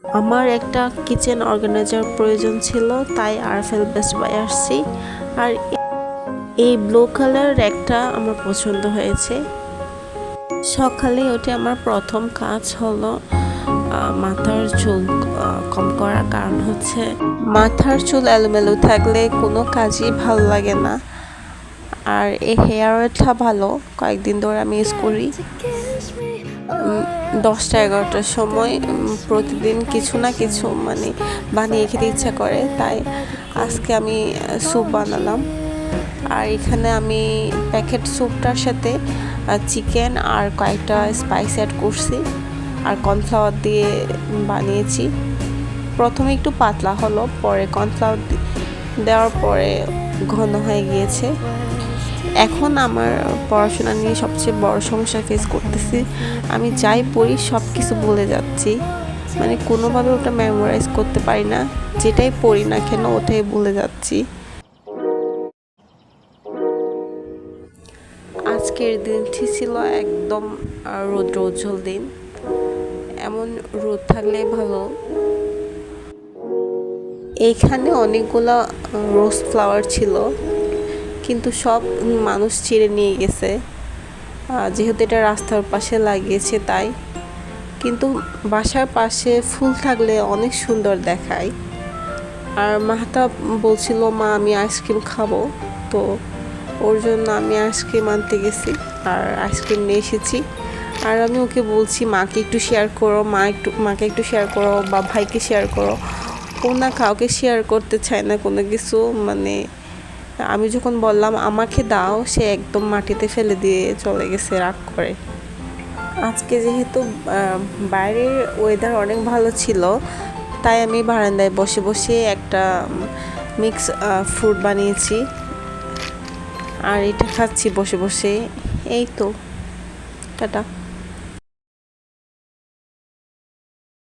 আমার একটা kitchen organiser প্রয়োজন ছিল, তাই আরএফএল বেস্ট বাই আসছি। আর এই ব্লু কালার একটা আমার পছন্দ হয়েছে। সকালে ওটা আমার প্রথম কাজ হলো মাথার চুল কম করা। কারণ হচ্ছে মাথার চুল এলোমেলো থাকলে কোনো কাজই ভালো লাগে না। আর এই হেয়ার অয়েলটা ভালো, কয়েকদিন ধরে আমি ইউজ করি। 10টা-11টার সময় প্রতিদিন কিছু না কিছু বানিয়ে খেতে ইচ্ছা করে, তাই আজকে আমি স্যুপ বানালাম। আর এখানে আমি প্যাকেট স্যুপটার সাথে চিকেন আর কয়েকটা স্পাইস অ্যাড করছি আর কর্নফ্লাওয়ার দিয়ে বানিয়েছি। প্রথমে একটু পাতলা হলো, পরে কর্নফ্লাওয়ার দেওয়ার পরে ঘন হয়ে গিয়েছে। এখন আমার পড়াশোনা নিয়ে সবচেয়ে বড় সমস্যা ফেস করতেছি। আমি যাই পড়ি সব কিছু ভুলে যাচ্ছি, কোনোভাবে ওটা মেমোরাইজ করতে পারি না। যেটাই পড়ি না কেন ওটাই ভুলে যাচ্ছি। আজকের দিনটি ছিল একদম রৌদ্রোজ্জ্বল দিন। এমন রোদ থাকলে ভালো। এইখানে অনেকগুলো রোজ ফ্লাওয়ার ছিল, কিন্তু সব মানুষ ছিঁড়ে নিয়ে গেছে, যেহেতু এটা রাস্তার পাশে লাগিয়েছে তাই। কিন্তু বাসার পাশে ফুল থাকলে অনেক সুন্দর দেখায়। আর মাহাতা বলছিল, মা আমি আইসক্রিম খাবো, তো ওর জন্য আমি আইসক্রিম আনতে গেছি আর আইসক্রিম নিয়ে এসেছি। আর আমি ওকে বলছি মাকে একটু শেয়ার করো, মাকে একটু শেয়ার করো বা ভাইকে শেয়ার করো। ও না কাউকে শেয়ার করতে চায় না কোনো কিছু। আমি যখন বললাম আমাকে দাও, সে একদম মাটিতে ফেলে দিয়ে চলে গেছে রাগ করে। আজকে যেহেতু বাইরের ওয়েদার অনেক ভালো ছিল, তাই আমি বারান্দায় বসে বসে একটা মিক্স ফ্রুট বানিয়েছি আর এটা খাচ্ছি বসে বসে। এই তো, টাটা।